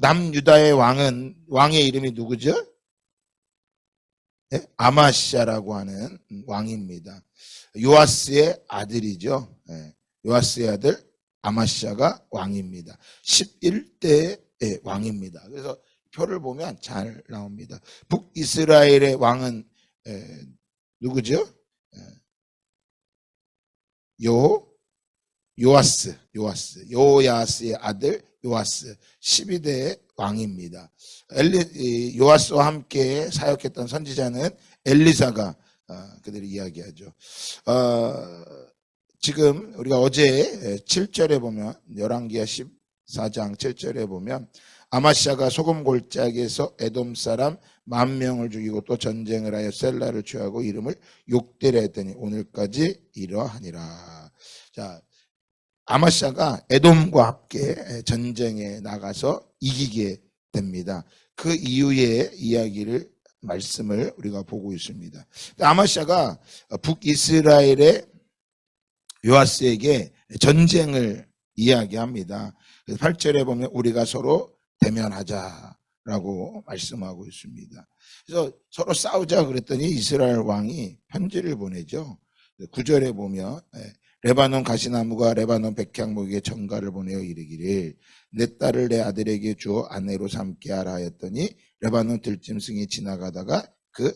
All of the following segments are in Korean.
남유다의 왕의 이름이 누구죠? 네? 아마시아라고 하는 왕입니다. 요아스의 아들이죠. 네. 요아스의 아들 아마시아가 왕입니다. 11대의 왕입니다. 그래서 표를 보면 잘 나옵니다. 북이스라엘의 왕은 누구죠? 요아스의 아들 요아스 12대의 왕입니다. 요아스와 함께 사역했던 선지자는 엘리사가 그들이 이야기하죠. 지금 우리가 어제 7절에 보면 열왕기하 14장 7절에 보면 아마시아가 소금 골짜기에서 에돔 사람 10,000명을 죽이고 또 전쟁을 하여 셀라를 취하고 이름을 욕되라 했더니 오늘까지 이러하니라. 자, 아마시아가 에돔과 함께 전쟁에 나가서 이기게 됩니다. 그 이후의 이야기를 말씀을 우리가 보고 있습니다. 아마시아가 북이스라엘의 요아스에게 전쟁을 이야기합니다. 8절에 보면 우리가 서로 대면하자라고 말씀하고 있습니다. 그래서 서로 싸우자 그랬더니 이스라엘 왕이 편지를 보내죠. 9절에 보면 레바논 가시나무가 레바논 백향목에게 전가를 보내어 이르기를 내 딸을 내 아들에게 주어 아내로 삼게 하라 하였더니 레바논 들짐승이 지나가다가 그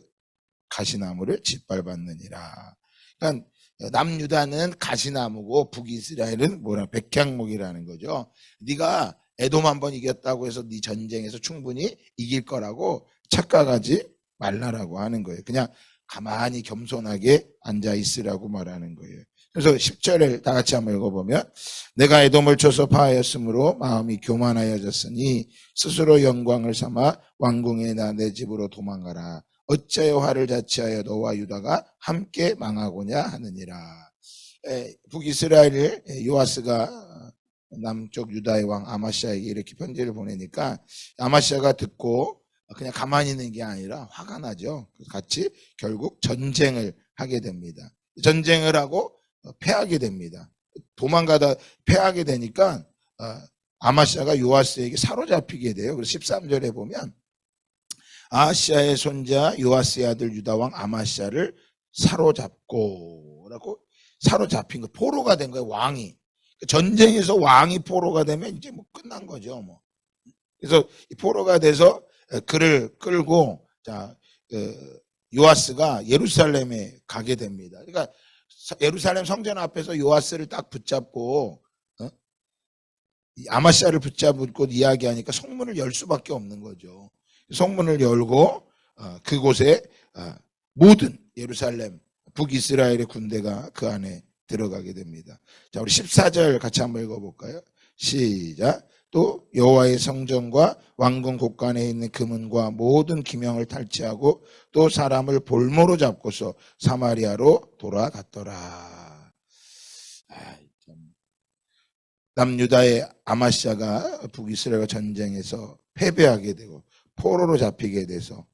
가시나무를 짓밟았느니라. 그러니까 남유다는 가시나무고 북이스라엘은 백향목이라는 거죠. 네가 에돔 한번 이겼다고 해서 네 전쟁에서 충분히 이길 거라고 착각하지 말라라고 하는 거예요. 그냥 가만히 겸손하게 앉아 있으라고 말하는 거예요. 그래서 10절을 다 같이 한번 읽어보면 내가 에돔을 쳐서 파하였으므로 마음이 교만하여졌으니 스스로 영광을 삼아 왕궁에 나 내 집으로 도망가라. 어찌하여 화를 자취하여 너와 유다가 함께 망하고냐 하느니라. 북이스라엘 요아스가 남쪽 유다의 왕 아마시아에게 이렇게 편지를 보내니까 아마시아가 듣고 그냥 가만히 있는 게 아니라 화가 나죠. 같이 결국 전쟁을 하게 됩니다. 전쟁을 하고 패하게 됩니다. 도망가다 패하게 되니까 아마시아가 요아스에게 사로잡히게 돼요. 그래서 13절에 보면 아하시아의 손자 요아스의 아들 유다왕 아마시아를 사로잡고라고 사로잡힌 거 포로가 된 거예요. 왕이 전쟁에서 왕이 포로가 되면 이제 뭐 끝난 거죠. 뭐 그래서 포로가 돼서 그를 끌고 요아스가 예루살렘에 가게 됩니다. 그러니까 예루살렘 성전 앞에서 요아스를 딱 붙잡고 아마시아를 붙잡고 이야기하니까 성문을 열 수밖에 없는 거죠. 성문을 열고 그곳에 모든 예루살렘 북이스라엘의 군대가 그 안에 들어가게 됩니다. 자, 우리 14절 같이 한번 읽어볼까요? 시작. 또 여호와의 성전과 왕궁 곳간에 있는 금은과 모든 기명을 탈취하고 또 사람을 볼모로 잡고서 사마리아로 돌아갔더라. 남유다의 아마시아가 북이스라엘과 전쟁에서 패배하게 되고 포로로 잡히게 돼서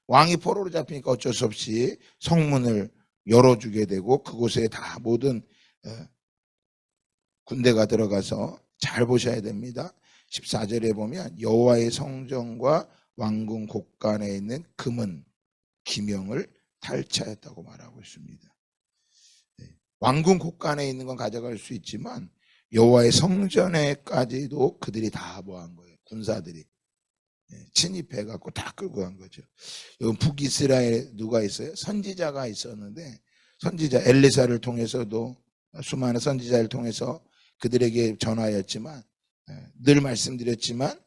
왕이 포로로 잡히니까 어쩔 수 없이 성문을 열어주게 되고 그곳에 다 모든 군대가 들어가서 잘 보셔야 됩니다. 14절에 보면 여호와의 성전과 왕궁 곳간에 있는 금은 기명을 탈취하였다고 말하고 있습니다. 왕궁 곳간에 있는 건 가져갈 수 있지만 여호와의 성전에까지도 그들이 다 뭐한 거예요. 군사들이 침입해갖고 다 끌고 간 거죠. 여기 북이스라엘에 누가 있어요? 선지자가 있었는데 선지자 엘리사를 통해서도 수많은 선지자를 통해서 그들에게 전하였지만 늘 말씀드렸지만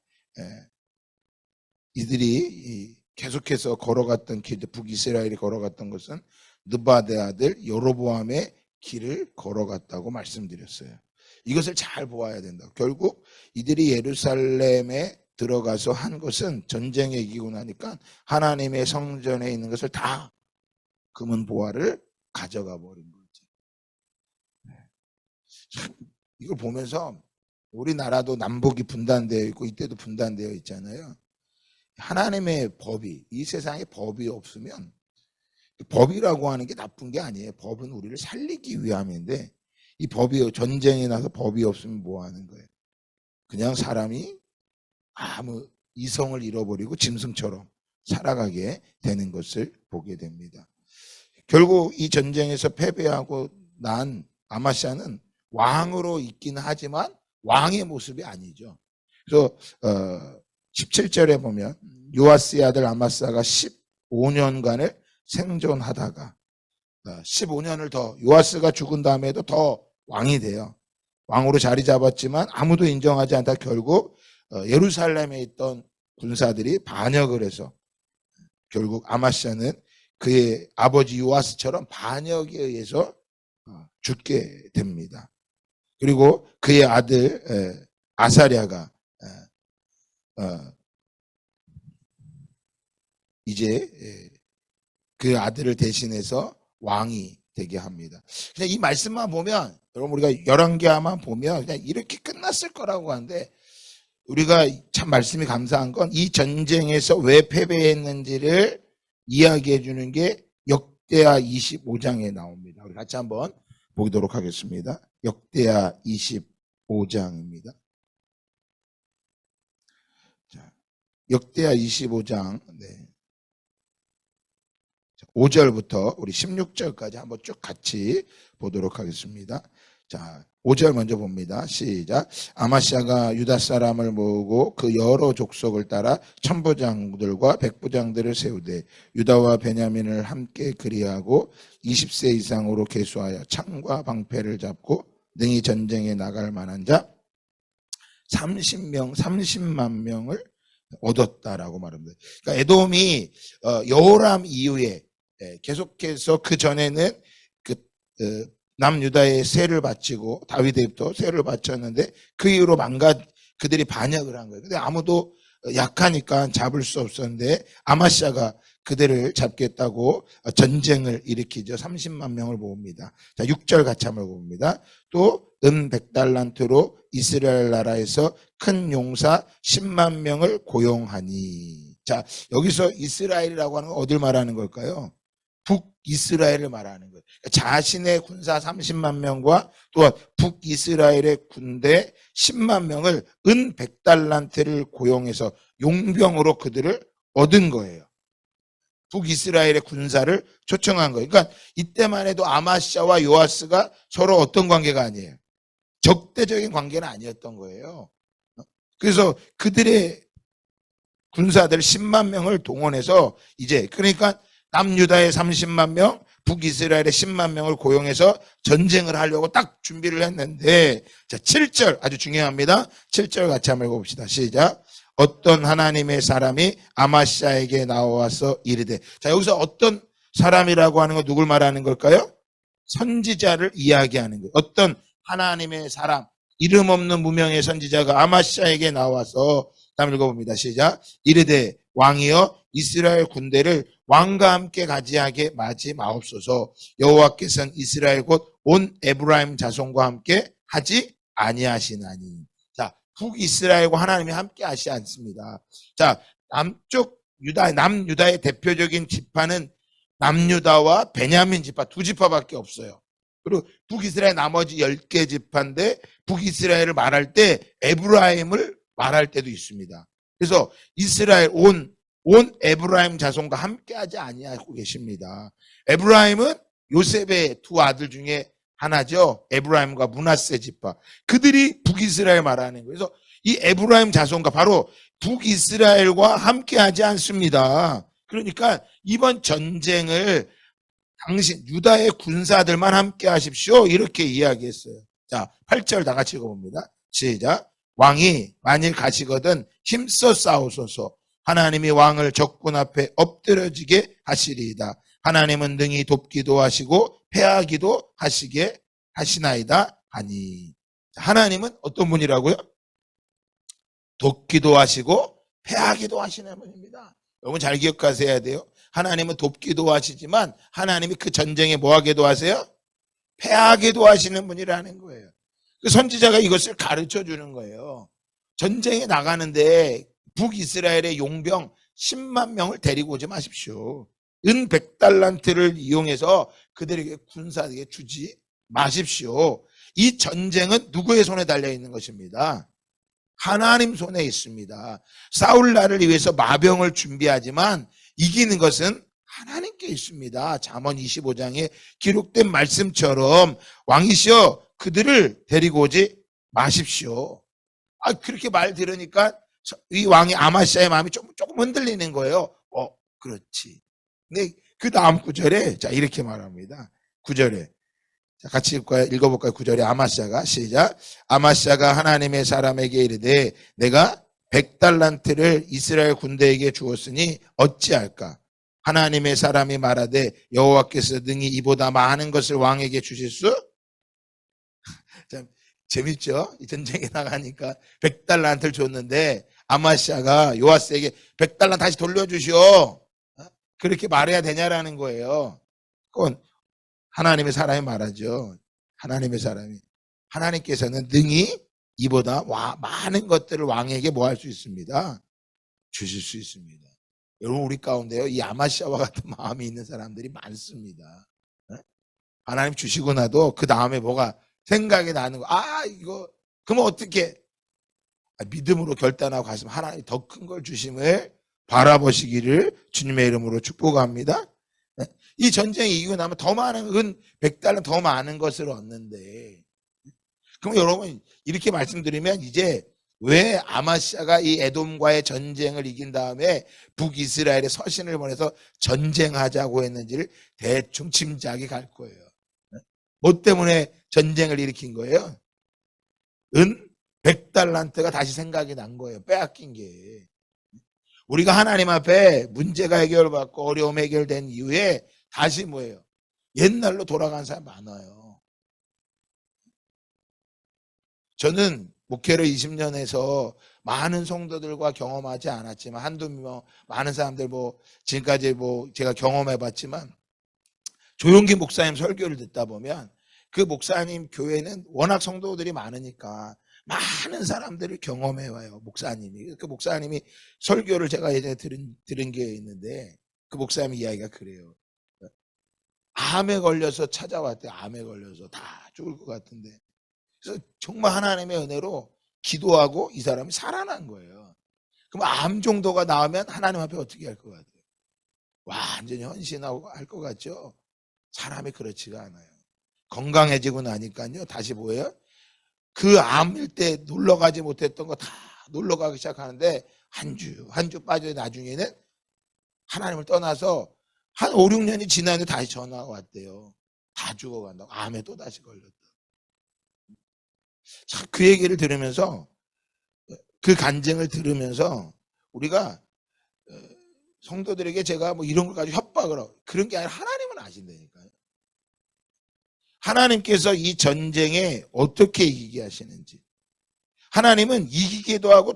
이들이 계속해서 걸어갔던 길, 북이스라엘이 걸어갔던 것은 느바데 아들 여로보암의 길을 걸어갔다고 말씀드렸어요. 이것을 잘 보아야 된다. 결국 이들이 예루살렘에 들어가서 한 것은 전쟁에 이기고 나니까 하나님의 성전에 있는 것을 다 금은 보화를 가져가 버린 거지. 이걸 보면서 우리나라도 남북이 분단되어 있고 이때도 분단되어 있잖아요. 하나님의 법이 이 세상에 법이 없으면 법이라고 하는 게 나쁜 게 아니에요. 법은 우리를 살리기 위함인데 이 법이 전쟁에 나서 법이 없으면 뭐 하는 거예요? 그냥 사람이 아무 이성을 잃어버리고 짐승처럼 살아가게 되는 것을 보게 됩니다. 결국 이 전쟁에서 패배하고 난 아마샤는 왕으로 있기는 하지만 왕의 모습이 아니죠. 그래서 17절에 보면 요아스의 아들 아마사가 15년간을 생존하다가 15년을 더 요아스가 죽은 다음에도 더 왕이 돼요. 왕으로 자리 잡았지만 아무도 인정하지 않다 결국 예루살렘에 있던 군사들이 반역을 해서 결국 아마샤는 그의 아버지 요아스처럼 반역에 의해서 죽게 됩니다. 그리고 그의 아들 아사랴가 이제 그 아들을 대신해서 왕이 되게 합니다. 그냥 이 말씀만 보면 여러분 우리가 열왕기하만 보면 그냥 이렇게 끝났을 거라고 하는데 우리가 참 말씀이 감사한 건 이 전쟁에서 왜 패배했는지를 이야기해 주는 게 역대하 25장에 나옵니다. 우리 같이 한번 보도록 하겠습니다. 역대하 25장입니다. 자, 역대하 25장 5절부터 우리 16절까지 한번 쭉 같이 보도록 하겠습니다. 자, 5절 먼저 봅니다. 시작. 아마샤가 유다 사람을 모으고 그 여러 족속을 따라 천부장들과 백부장들을 세우되 유다와 베냐민을 함께 그리하고 20세 이상으로 계수하여 창과 방패를 잡고 능히 전쟁에 나갈 만한 자 30만 명을 얻었다라고 말합니다. 그러니까 에돔이 여호람 이후에 계속해서 그 전에는 남유다의 세를 바치고 다윗에부터 세를 바쳤는데 그 이후로 그들이 반역을 한 거예요. 근데 아무도 약하니까 잡을 수 없었는데 아마샤가 그들을 잡겠다고 전쟁을 일으키죠. 30만 명을 모읍니다. 자, 6절 같이 한번 봅니다. 또 은 100달란트로 이스라엘 나라에서 큰 용사 10만 명을 고용하니. 자, 여기서 이스라엘이라고 하는 건 어딜 말하는 걸까요? 북이스라엘을 말하는 거예요. 자신의 군사 30만 명과 또한 북이스라엘의 군대 10만 명을 은 100달란트를 고용해서 용병으로 그들을 얻은 거예요. 북이스라엘의 군사를 초청한 거예요. 그러니까 이때만 해도 아마샤와 요아스가 서로 어떤 관계가 아니에요. 적대적인 관계는 아니었던 거예요. 그래서 그들의 군사들 10만 명을 동원해서 이제 그러니까 남유다의 30만 명, 북이스라엘의 10만 명을 고용해서 전쟁을 하려고 딱 준비를 했는데 자 7절 아주 중요합니다. 7절 같이 한번 읽어봅시다. 시작. 어떤 하나님의 사람이 아마샤에게 나와서 이르되 자 여기서 어떤 사람이라고 하는 건 누굴 말하는 걸까요? 선지자를 이야기하는 거예요. 어떤 하나님의 사람 이름 없는 무명의 선지자가 아마샤에게 나와서 다음 읽어봅니다. 시작. 이르되 왕이여 이스라엘 군대를 왕과 함께 가지하게 마지 마옵소서. 여호와께서는 이스라엘 곧 온 에브라임 자손과 함께 하지 아니하시나니. 자, 북이스라엘과 하나님이 함께 하시지 않습니다. 자, 남유다의 대표적인 지파는 남유다와 베냐민 지파 두 지파밖에 없어요. 그리고 북이스라엘 나머지 10개 지파인데 북이스라엘을 말할 때 에브라임을 말할 때도 있습니다. 그래서 이스라엘 온 에브라임 자손과 함께하지 아니하고 계십니다. 에브라임은 요셉의 두 아들 중에 하나죠. 에브라임과 므낫세 지파. 그들이 북이스라엘 말하는 거예요. 그래서 이 에브라임 자손과 바로 북이스라엘과 함께하지 않습니다. 그러니까 이번 전쟁을 당신 유다의 군사들만 함께 하십시오. 이렇게 이야기했어요. 자, 8절 다 같이 읽어봅니다. 시작. 왕이 만일 가시거든 힘써 싸우소서. 하나님이 왕을 적군 앞에 엎드려지게 하시리이다. 하나님은 능히 돕기도 하시고 패하기도 하시게 하시나이다 하니. 하나님은 어떤 분이라고요? 돕기도 하시고 패하기도 하시는 분입니다. 여러분 잘 기억하셔야 돼요. 하나님은 돕기도 하시지만 하나님이 그 전쟁에 뭐하게도 하세요? 패하게도 하시는 분이라는 거예요. 그 선지자가 이것을 가르쳐 주는 거예요. 전쟁에 나가는데 북이스라엘의 용병 10만 명을 데리고 오지 마십시오. 은 100달란트를 이용해서 그들에게 군사에게 주지 마십시오. 이 전쟁은 누구의 손에 달려 있는 것입니다? 하나님 손에 있습니다. 싸울 날을 위해서 마병을 준비하지만 이기는 것은 하나님께 있습니다. 잠언 25장에 기록된 말씀처럼 왕이시여 그들을 데리고 오지 마십시오. 그렇게 말 들으니까 이 왕이 아마시아의 마음이 조금 흔들리는 거예요. 그렇지. 근데 그 다음 구절에 자 이렇게 말합니다. 9절에 자, 같이 읽어볼까요? 9절에 아마시아가 시작. 아마시아가 하나님의 사람에게 이르되 내가 100달란트를 이스라엘 군대에게 주었으니 어찌할까? 하나님의 사람이 말하되 여호와께서 능히 이보다 많은 것을 왕에게 주실 수? 참 재밌죠? 이 전쟁에 나가니까 100달란트를 줬는데 아마시아가 요아스에게 100달란트 다시 돌려주시오. 그렇게 말해야 되냐라는 거예요. 그건 하나님의 사람이 말하죠. 하나님의 사람이. 하나님께서는 능히 이보다 많은 것들을 왕에게 뭐 할 수 있습니다. 주실 수 있습니다. 여러분 우리 가운데요. 이 아마시아와 같은 마음이 있는 사람들이 많습니다. 하나님 주시고 나도 그 다음에 뭐가 생각이 나는 거. 이거 그러면 어떻게 믿음으로 결단하고 가시면 하나님 더 큰 걸 주심을 바라보시기를 주님의 이름으로 축복합니다. 이 전쟁이 이기고 나면 더 많은 은 100달러 더 많은 것을 얻는데 그럼 여러분 이렇게 말씀드리면 이제 왜 아마시아가 이 에돔과의 전쟁을 이긴 다음에 북이스라엘에 서신을 보내서 전쟁하자고 했는지를 대충 짐작이 갈 거예요. 뭐 때문에 전쟁을 일으킨 거예요? 은 100달란트가 다시 생각이 난 거예요. 빼앗긴 게. 우리가 하나님 앞에 문제가 해결받고 어려움 해결된 이후에 다시 뭐예요? 옛날로 돌아간 사람 많아요. 저는 목회를 20년 해서 많은 성도들과 경험하지 않았지만 많은 사람들 지금까지 제가 경험해 봤지만 조용기 목사님 설교를 듣다 보면 그 목사님 교회는 워낙 성도들이 많으니까 많은 사람들을 경험해 와요. 목사님이. 그 목사님이 설교를 제가 예전에 들은 게 있는데 그 목사님 이야기가 그래요. 암에 걸려서 찾아왔대요. 암에 걸려서 다 죽을 것 같은데. 그래서 정말 하나님의 은혜로 기도하고 이 사람이 살아난 거예요. 그럼 암 정도가 나오면 하나님 앞에 어떻게 할 것 같아요? 완전히 헌신하고 할 것 같죠? 사람이 그렇지가 않아요. 건강해지고 나니까요. 다시 뭐예요? 그 암일 때 놀러 가지 못했던 거 다 놀러 가기 시작하는데 한 주 빠져 나중에는 하나님을 떠나서 한 5, 6년이 지났는데 다시 전화가 왔대요. 다 죽어간다고. 암에 또 다시 걸렸다. 자, 그 얘기를 들으면서 그 간증을 들으면서 우리가 성도들에게 제가 이런 걸 가지고 협박을 하고 그런 게 아니라 하나님은 아신다니까요. 하나님께서 이 전쟁에 어떻게 이기게 하시는지. 하나님은 이기기도 하고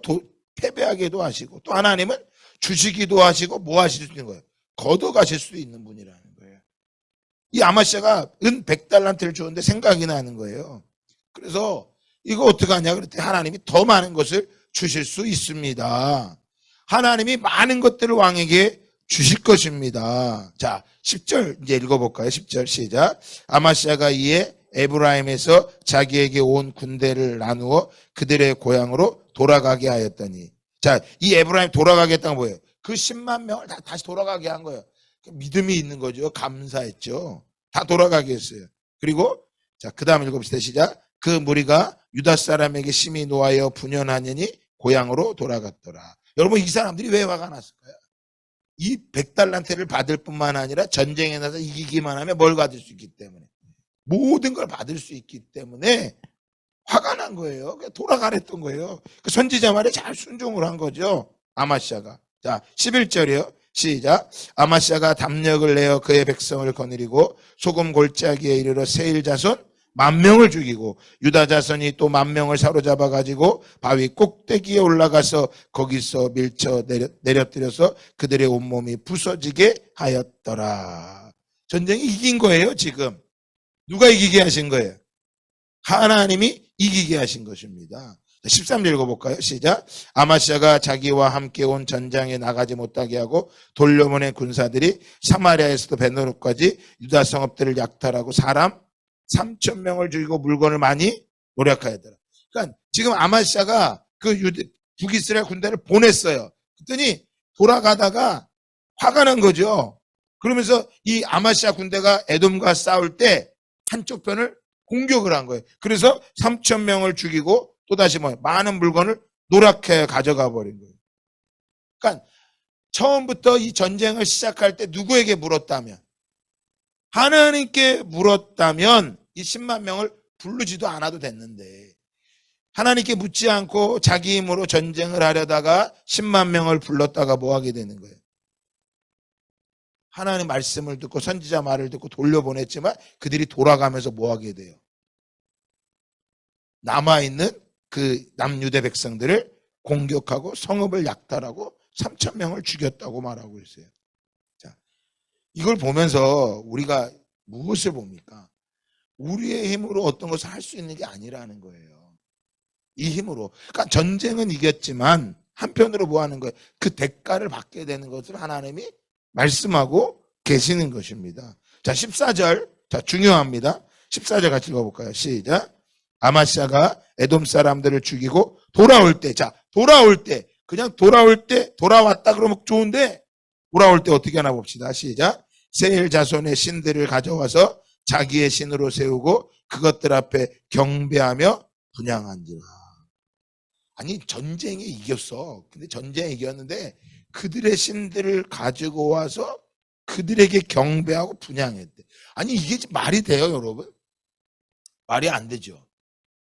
패배하기도 하시고 또 하나님은 주시기도 하시고 뭐 하실 수 있는 거예요? 걷어가실 수도 있는 분이라는 거예요. 이 아마시아가 은 100달란트를 줬는데 생각이 나는 거예요. 그래서 이거 어떡하냐 그랬더니 하나님이 더 많은 것을 주실 수 있습니다. 하나님이 많은 것들을 왕에게 주실 것입니다. 자, 10절 이제 읽어볼까요? 10절 시작. 아마시아가 이에 에브라임에서 자기에게 온 군대를 나누어 그들의 고향으로 돌아가게 하였더니 자, 이 에브라임 돌아가겠다는 뭐예요? 그 10만 명을 다시 돌아가게 한 거예요. 믿음이 있는 거죠. 감사했죠. 다 돌아가게 했어요. 그리고 자, 그 다음 읽어봅시다. 시작. 그 무리가 유다 사람에게 심히 노하여 분연하느니 고향으로 돌아갔더라. 여러분 이 사람들이 왜 화가 났을까요? 이 100달란트를 받을 뿐만 아니라 전쟁에 나서 이기기만 하면 뭘 받을 수 있기 때문에 모든 걸 받을 수 있기 때문에 화가 난 거예요. 돌아가랬던 거예요. 그 선지자 말에 잘 순종을 한 거죠. 아마시아가. 자, 11절이요. 시작. 아마시아가 담력을 내어 그의 백성을 거느리고 소금 골짜기에 이르러 세일 자손 10,000명을 죽이고 유다 자손이 또 10,000명을 사로잡아 가지고 바위 꼭대기에 올라가서 거기서 밀쳐 내려뜨려서 그들의 온몸이 부서지게 하였더라. 전쟁이 이긴 거예요. 지금 누가 이기게 하신 거예요? 하나님이 이기게 하신 것입니다. 13절 읽어볼까요? 시작. 아마시아가 자기와 함께 온 전장에 나가지 못하게 하고 돌려보낸 군사들이 사마리아에서도 베드로까지 유다 성읍들을 약탈하고 사람 3,000명을 죽이고 물건을 많이 노력하였더라. 그러니까 지금 아마시아가 그 북이스라엘 군대를 보냈어요. 그랬더니 돌아가다가 화가 난 거죠. 그러면서 이 아마시아 군대가 에돔과 싸울 때 한쪽 편을 공격을 한 거예요. 그래서 3천 명을 죽이고 또다시 많은 물건을 노랗게 가져가 버린 거예요. 그러니까 처음부터 이 전쟁을 시작할 때 누구에게 물었다면, 하나님께 물었다면 이 10만 명을 부르지도 않아도 됐는데, 하나님께 묻지 않고 자기 힘으로 전쟁을 하려다가 10만 명을 불렀다가 뭐 하게 되는 거예요? 하나님 말씀을 듣고 선지자 말을 듣고 돌려보냈지만 그들이 돌아가면서 뭐 하게 돼요? 남아있는 그 남유대 백성들을 공격하고 성읍을 약탈하고 3천 명을 죽였다고 말하고 있어요. 자, 이걸 보면서 우리가 무엇을 봅니까? 우리의 힘으로 어떤 것을 할 수 있는 게 아니라는 거예요. 이 힘으로. 그러니까 전쟁은 이겼지만 한편으로 뭐 하는 거예요? 그 대가를 받게 되는 것을 하나님이 말씀하고 계시는 것입니다. 자, 14절. 자, 중요합니다. 14절 같이 읽어볼까요? 시작. 아마시아가 에돔 사람들을 죽이고 돌아올 때, 자, 돌아올 때, 그냥 돌아올 때, 돌아왔다 그러면 좋은데, 돌아올 때 어떻게 하나 봅시다. 시작. 세일 자손의 신들을 가져와서 자기의 신으로 세우고 그것들 앞에 경배하며 분향한지라. 아니, 전쟁에 이겼어. 근데 전쟁에 이겼는데 그들의 신들을 가지고 와서 그들에게 경배하고 분향했대. 아니, 이게 말이 돼요, 여러분? 말이 안 되죠.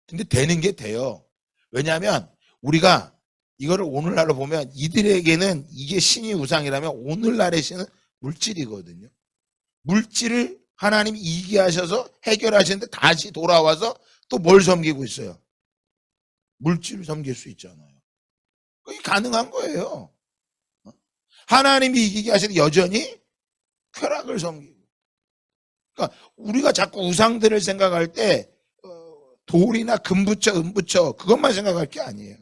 근데 되는 게 돼요. 왜냐하면 우리가 이거를 오늘날로 보면 이들에게는 이게 신이 우상이라면 오늘날의 신은 물질이거든요. 물질을 하나님이 이기게 하셔서 해결하시는데 다시 돌아와서 또 뭘 섬기고 있어요? 물질을 섬길 수 있잖아요. 그게 가능한 거예요. 하나님이 이기게 하시는 여전히 쾌락을 섬기고. 그러니까 우리가 자꾸 우상들을 생각할 때 돌이나 금부처, 은부처 그것만 생각할 게 아니에요.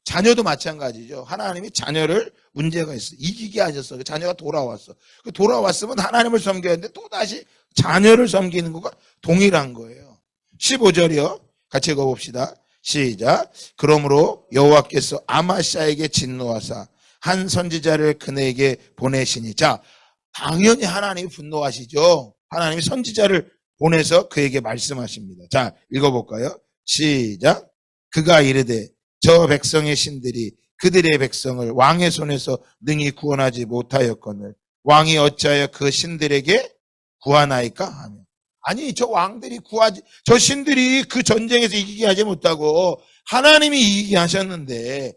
자녀도 마찬가지죠. 하나님이 자녀를 문제가 있어. 이기게 하셨어. 자녀가 돌아왔어. 돌아왔으면 하나님을 섬겨야 하는데 또다시 자녀를 섬기는 것과 동일한 거예요. 15절이요. 같이 읽어봅시다. 시작. 그러므로 여호와께서 아마시아에게 진노하사 한 선지자를 그네에게 보내시니. 자, 당연히 하나님이 분노하시죠. 하나님이 선지자를 보내서 그에게 말씀하십니다. 자, 읽어볼까요? 시작. 그가 이르되 저 백성의 신들이 그들의 백성을 왕의 손에서 능히 구원하지 못하였거늘 왕이 어찌하여 그 신들에게 구하나이까 하며. 아니, 저 왕들이 저 신들이 그 전쟁에서 이기게 하지 못하고 하나님이 이기게 하셨는데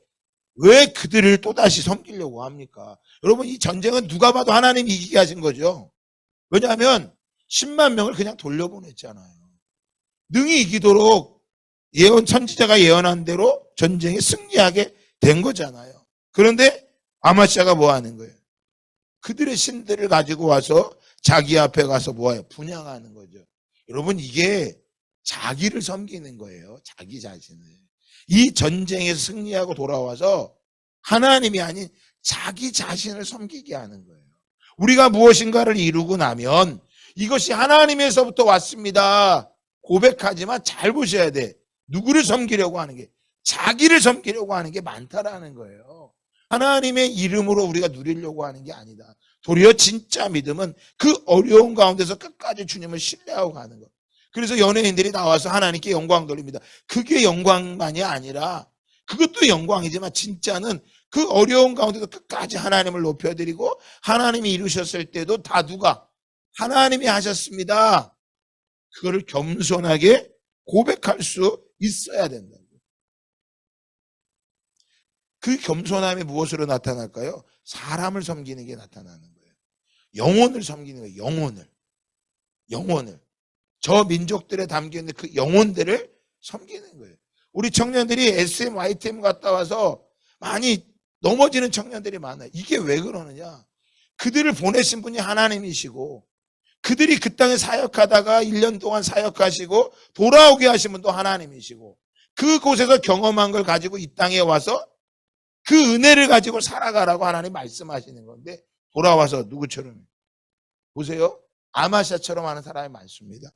왜 그들을 또다시 섬기려고 합니까? 여러분, 이 전쟁은 누가 봐도 하나님이 이기게 하신 거죠. 왜냐하면 10만 명을 그냥 돌려보냈잖아요. 능히 이기도록 선지자가 예언한 대로 전쟁에 승리하게 된 거잖아요. 그런데 아마시아가 뭐 하는 거예요? 그들의 신들을 가지고 와서 자기 앞에 가서 뭐예요? 분향하는 거죠. 여러분, 이게 자기를 섬기는 거예요. 자기 자신을. 이 전쟁에서 승리하고 돌아와서 하나님이 아닌 자기 자신을 섬기게 하는 거예요. 우리가 무엇인가를 이루고 나면 이것이 하나님에서부터 왔습니다. 고백하지만 잘 보셔야 돼. 누구를 섬기려고 하는 게, 자기를 섬기려고 하는 게 많다라는 거예요. 하나님의 이름으로 우리가 누리려고 하는 게 아니다. 도리어 진짜 믿음은 그 어려운 가운데서 끝까지 주님을 신뢰하고 가는 것. 그래서 연예인들이 나와서 하나님께 영광 돌립니다. 그게 영광만이 아니라, 그것도 영광이지만 진짜는 그 어려운 가운데서 끝까지 하나님을 높여드리고 하나님이 이루셨을 때도 다 누가? 하나님이 하셨습니다. 그거를 겸손하게 고백할 수 있어야 된다고. 그 겸손함이 무엇으로 나타날까요? 사람을 섬기는 게 나타나는 거예요. 영혼을 섬기는 거예요. 영혼을. 저 민족들에 담겨있는 그 영혼들을 섬기는 거예요. 우리 청년들이 SM, YTM 갔다 와서 많이 넘어지는 청년들이 많아요. 이게 왜 그러느냐? 그들을 보내신 분이 하나님이시고 그들이 그 땅에 사역하다가 1년 동안 사역하시고 돌아오게 하신 분도 하나님이시고 그곳에서 경험한 걸 가지고 이 땅에 와서 그 은혜를 가지고 살아가라고 하나님 말씀하시는 건데 돌아와서 누구처럼? 보세요. 아마시아처럼 하는 사람이 많습니다.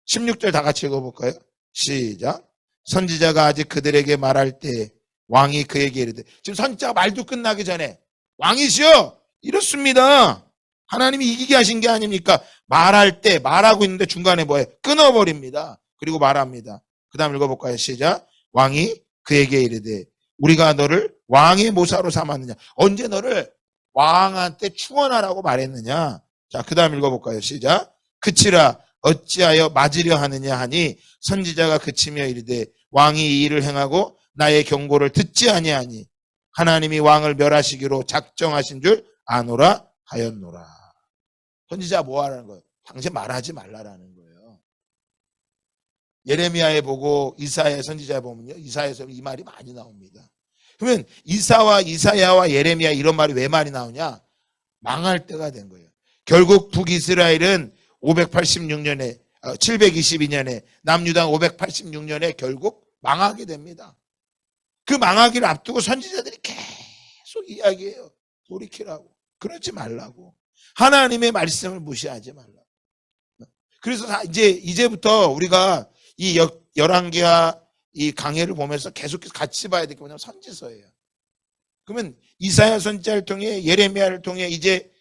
16절 다 같이 읽어볼까요? 시작. 선지자가 아직 그들에게 말할 때 왕이 그에게 이르되, 지금 선지자가 말도 끝나기 전에 왕이시여 이렇습니다. 하나님이 이기게 하신 게 아닙니까? 말할 때 말하고 있는데 중간에 뭐예요? 끊어버립니다. 그리고 말합니다. 그 다음 읽어볼까요? 시작. 왕이 그에게 이르되 우리가 너를 왕의 모사로 삼았느냐? 언제 너를 왕한테 충원하라고 말했느냐? 자, 그 다음 읽어볼까요? 시작. 그치라 어찌하여 맞으려 하느냐 하니 선지자가 그치며 이르되 왕이 이 일을 행하고 나의 경고를 듣지 아니하니 하나님이 왕을 멸하시기로 작정하신 줄 아노라 하였노라. 선지자 뭐 하라는 거예요? 당신 말하지 말라라는 거예요. 예레미야에 보고 이사야 선지자에 보면요, 이사야에서 이 말이 많이 나옵니다. 그러면 이사야와 예레미야 이런 말이 왜 많이 나오냐? 망할 때가 된 거예요. 결국 북이스라엘은 722년에 남유다 586년에 결국 망하게 됩니다. 그 망하기를 앞두고 선지자들이 계속 이야기해요. 돌이키라고. 그러지 말라고. 하나님의 말씀을 무시하지 말라고. 그래서 이제부터 우리가 이 열왕기하 이 강해를 보면서 계속해서 같이 봐야 될 게 뭐냐면 선지서예요. 그러면 이사야 선지자를 통해 예레미야를 통해 이제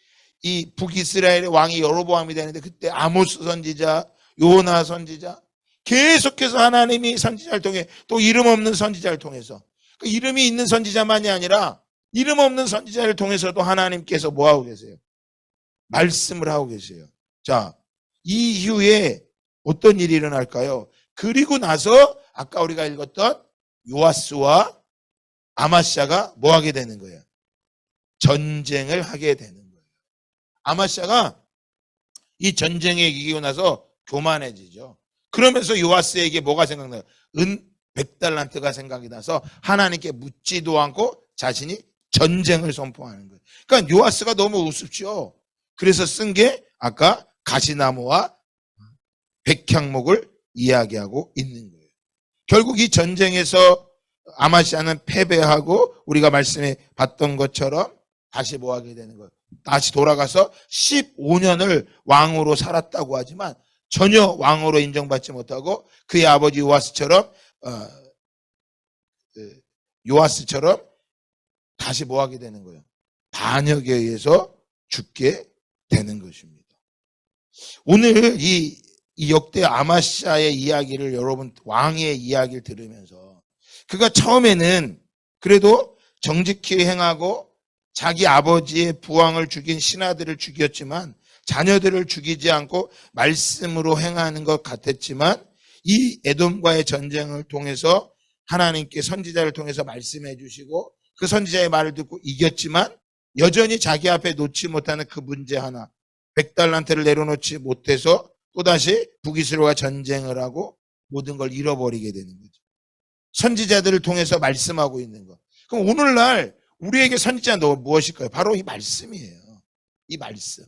이 북이스라엘의 왕이 여로보암이 되는데 그때 아모스 선지자, 요나 선지자 계속해서 하나님이 선지자를 통해 또 이름 없는 선지자를 통해서 그 이름이 있는 선지자만이 아니라 이름 없는 선지자를 통해서도 하나님께서 뭐 하고 계세요? 말씀을 하고 계세요. 자, 이 이후에 어떤 일이 일어날까요? 그리고 나서 아까 우리가 읽었던 요아스와 아마샤가 뭐 하게 되는 거예요? 전쟁을 하게 되는 거예요. 아마샤가 이 전쟁에 이기고 나서 교만해지죠. 그러면서 요아스에게 뭐가 생각나요? 은 100달란트가 생각이 나서 하나님께 묻지도 않고 자신이 전쟁을 선포하는 거예요. 그러니까 요아스가 너무 우습죠. 그래서 쓴 게 아까 가시나무와 백향목을 이야기하고 있는 거예요. 결국 이 전쟁에서 아마시아는 패배하고 우리가 말씀해 봤던 것처럼 다시 뭐 하게 되는 거예요? 다시 돌아가서 15년을 왕으로 살았다고 하지만 전혀 왕으로 인정받지 못하고 그의 아버지 요아스처럼 다시 뭐 하게 되는 거예요? 반역에 의해서 죽게 되는 것입니다. 오늘 이 역대 아마시아의 이야기를 여러분 왕의 이야기를 들으면서 그가 처음에는 그래도 정직히 행하고 자기 아버지의 부왕을 죽인 신하들을 죽였지만 자녀들을 죽이지 않고 말씀으로 행하는 것 같았지만 이 에돔과의 전쟁을 통해서 하나님께 선지자를 통해서 말씀해 주시고 그 선지자의 말을 듣고 이겼지만 여전히 자기 앞에 놓지 못하는 그 문제 하나 100달란트를 내려놓지 못해서 또다시 북이스라엘과 전쟁을 하고 모든 걸 잃어버리게 되는 거죠. 선지자들을 통해서 말씀하고 있는 것. 그럼 오늘날 우리에게 선지자는 무엇일까요? 바로 이 말씀이에요. 이 말씀.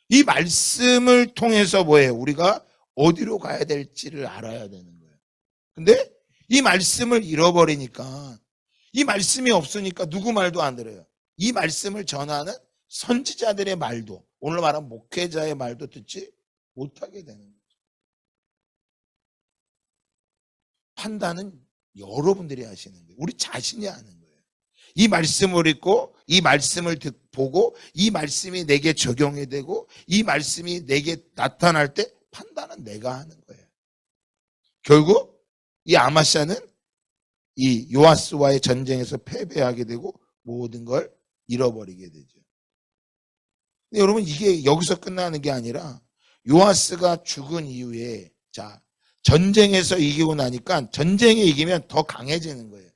이 말씀을 통해서 뭐예요? 우리가 어디로 가야 될지를 알아야 되는 거예요. 근데 이 말씀을 잃어버리니까 이 말씀이 없으니까 누구 말도 안 들어요. 이 말씀을 전하는 선지자들의 말도 오늘 말하면 목회자의 말도 듣지 못하게 되는 거죠. 판단은 여러분들이 하시는 거예요. 우리 자신이 하는 거예요. 이 말씀을 읽고 이 말씀을 보고 이 말씀이 내게 적용이 되고 이 말씀이 내게 나타날 때 판단은 내가 하는 거예요. 결국 이 아마샤는 이 요아스와의 전쟁에서 패배하게 되고 모든 걸 잃어버리게 되죠. 근데 여러분 이게 여기서 끝나는 게 아니라 요아스가 죽은 이후에 자 전쟁에서 이기고 나니까 전쟁에 이기면 더 강해지는 거예요.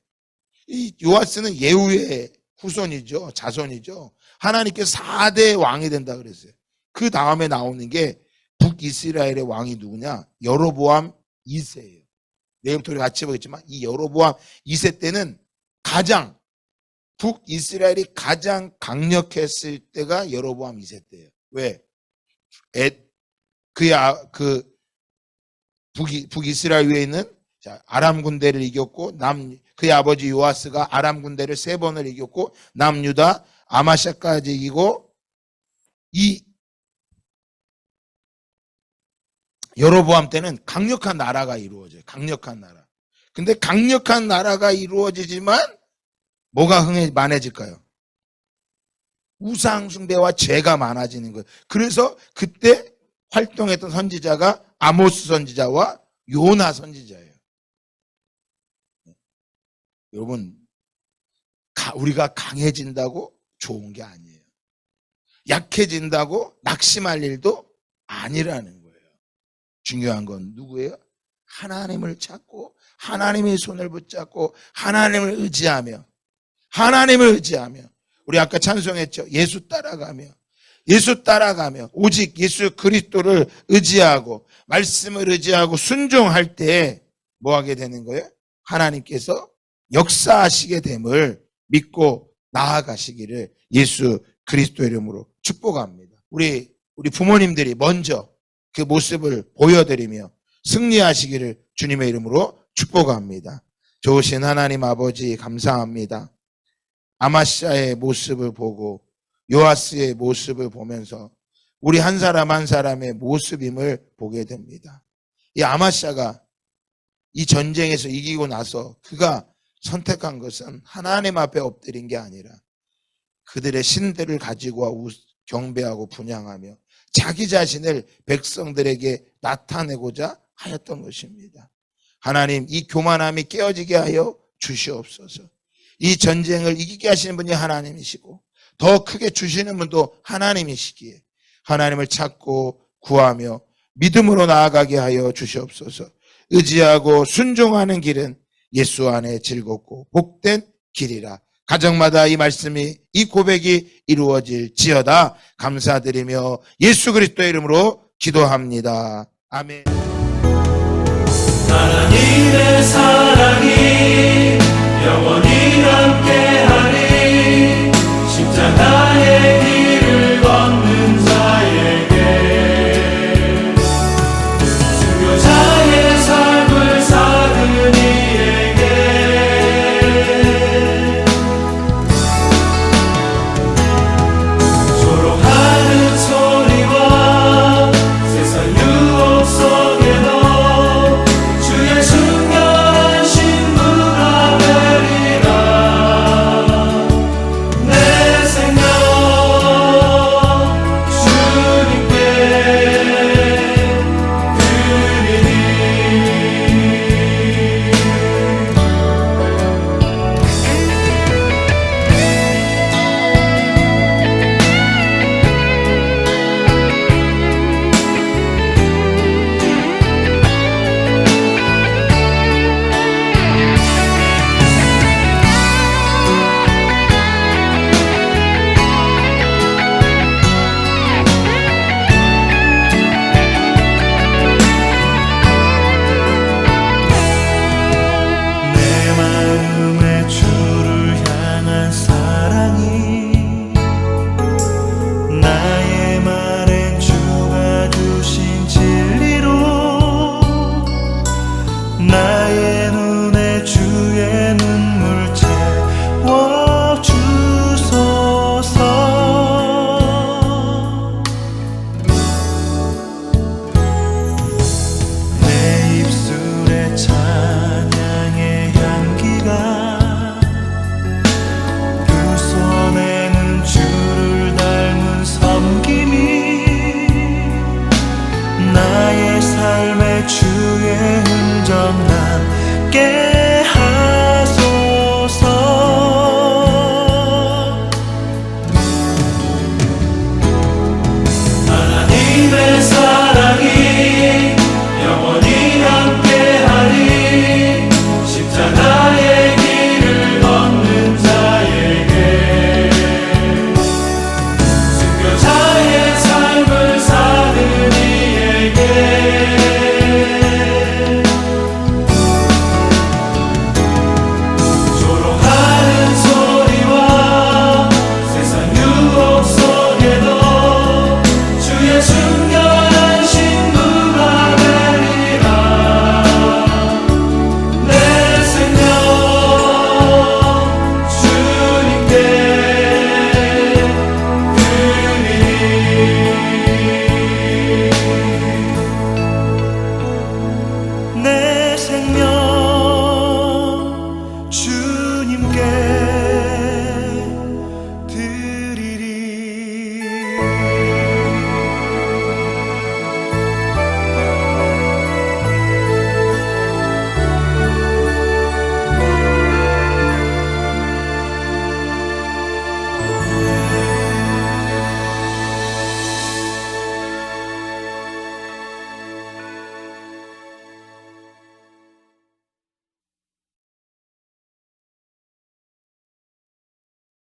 이 요아스는 예후의 후손이죠. 자손이죠. 하나님께서 4대 왕이 된다 그랬어요. 그 다음에 나오는 게 북이스라엘의 왕이 누구냐? 여로보암 2세예요. 내일부터 우리 같이 보겠지만 이 여로보암 2세 때는 가장 북이스라엘이 가장 강력했을 때가 여로보암 2세 때예요. 왜? 북이스라엘 위에 있는 아람 군대를 이겼고 그의 아버지 요아스가 아람 군대를 3번을 이겼고 남유다 아마샤까지 이기고 이 여로보암 때는 강력한 나라가 이루어져요. 강력한 나라. 근데 강력한 나라가 이루어지지만 뭐가 많아질까요? 우상숭배와 죄가 많아지는 거예요. 그래서 그때 활동했던 선지자가 아모스 선지자와 요나 선지자예요. 여러분, 우리가 강해진다고 좋은 게 아니에요. 약해진다고 낙심할 일도 아니라는 거예요. 중요한 건 누구예요? 하나님을 찾고 하나님의 손을 붙잡고 하나님을 의지하며 우리 아까 찬송했죠. 예수 따라가며 오직 예수 그리스도를 의지하고 말씀을 의지하고 순종할 때 뭐 하게 되는 거예요? 하나님께서 역사하시게 됨을 믿고 나아가시기를 예수 그리스도 이름으로 축복합니다. 우리 부모님들이 먼저 그 모습을 보여드리며 승리하시기를 주님의 이름으로 축복합니다. 좋으신 하나님 아버지 감사합니다. 아마시아의 모습을 보고 요아스의 모습을 보면서 우리 한 사람 한 사람의 모습임을 보게 됩니다. 이 아마시아가 이 전쟁에서 이기고 나서 그가 선택한 것은 하나님 앞에 엎드린 게 아니라 그들의 신들을 가지고 경배하고 분향하며 자기 자신을 백성들에게 나타내고자 하였던 것입니다. 하나님, 이 교만함이 깨어지게 하여 주시옵소서. 이 전쟁을 이기게 하시는 분이 하나님이시고 더 크게 주시는 분도 하나님이시기에 하나님을 찾고 구하며 믿음으로 나아가게 하여 주시옵소서. 의지하고 순종하는 길은 예수 안에 즐겁고 복된 길이라. 가정마다 이 말씀이, 이 고백이 이루어질지어다 감사드리며 예수 그리스도의 이름으로 기도합니다. 아멘. 하나님의 사랑이 영원히 함께하리. 십자가의 길을 걷는